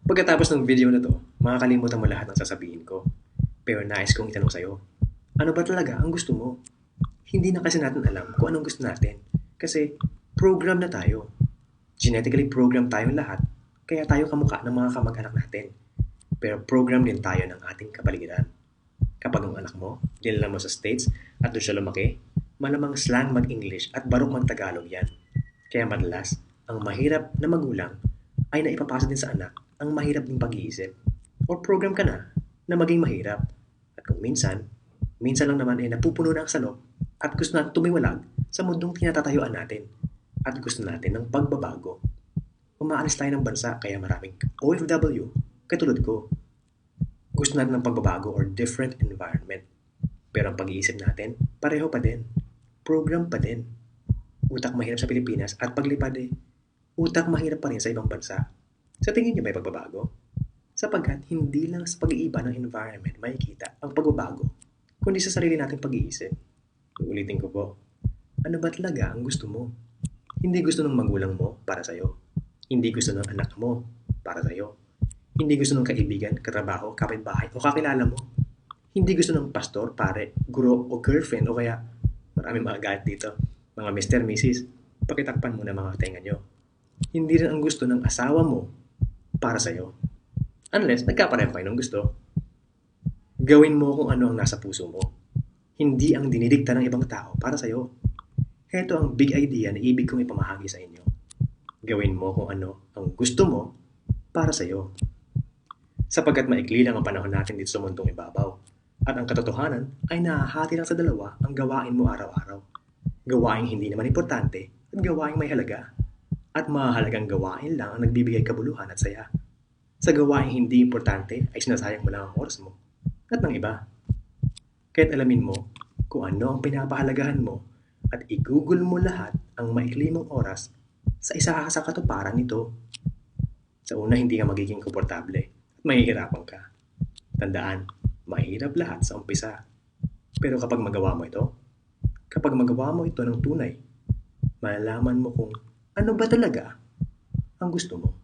Pagkatapos ng video na to, makakalimutan mo lahat ng sasabihin ko. Pero nais kong itanong sa'yo, ano ba talaga ang gusto mo? Hindi na kasi natin alam kung anong gusto natin. Kasi program na tayo. Genetically program tayong lahat, kaya tayo kamukha ng mga kamag-anak natin. Pero program din tayo ng ating kapaligiran. Kapag ang anak mo, dinala mo sa States at doon siya lumaki, malamang slang mag-English at barok mag-Tagalog yan. Kaya madalas, ang mahirap na magulang ay naipapasa din sa anak ang mahirap ding pag-iisip. Or program ka na maging mahirap. At kung minsan lang naman ay napupuno na ang salok at gusto natin tumiwalag sa mundong tinatatayuan natin. At gusto natin ng pagbabago. Umaalis tayo ng bansa kaya maraming OFW katulad ko. Gusto natin ng pagbabago or different environment. Pero ang pag-iisip natin, pareho pa din. Program pa din. Utak mahirap sa Pilipinas at paglipad utak mahirap pa rin sa ibang bansa. Sa tingin niyo may pagbabago? Sapagkat hindi lang sa pag-iiba ng environment makikita ang pagbabago, kundi sa sarili nating pag-iisip. Uulitin ko po, ano ba talaga ang gusto mo? Hindi gusto ng magulang mo para sa'yo. Hindi gusto ng anak mo para sa'yo. Hindi gusto ng kaibigan, katrabaho, kapitbahay o kakilala mo. Hindi gusto ng pastor, pare, guro o girlfriend o kaya maraming mga galit dito. Mga Mr. Mrs. Pakitakpan mo na mga tenga nyo. Hindi rin ang gusto ng asawa mo para sa'yo. Unless nagkapareho kayo ng gusto. Gawin mo kung ano ang nasa puso mo. Hindi ang dinidikta ng ibang tao para sa'yo. Heto ang big idea na ibig kong ipamahagi sa inyo. Gawin mo kung ano ang gusto mo para sa'yo. Sapagkat maikli lang ang panahon natin dito sa mundong ibabaw. At ang katotohanan ay nahahati lang sa dalawa ang gawain mo araw-araw. Gawaing hindi naman importante at gawaing may halaga. At mahalagang gawain lang ang nagbibigay kabuluhan at saya. Sa gawaing hindi importante ay sinasayang mo lang ang oras mo at ng iba. Kaya't alamin mo kung ano ang pinapahalagahan mo at igugol mo lahat ang maikli mong oras sa isa sa katuparan nito. Sa una hindi ka magiging komportable at mahihirapan ka. Tandaan, mahirap lahat sa umpisa. Pero kapag magawa mo ito ng tunay, malalaman mo kung ano ba talaga ang gusto mo.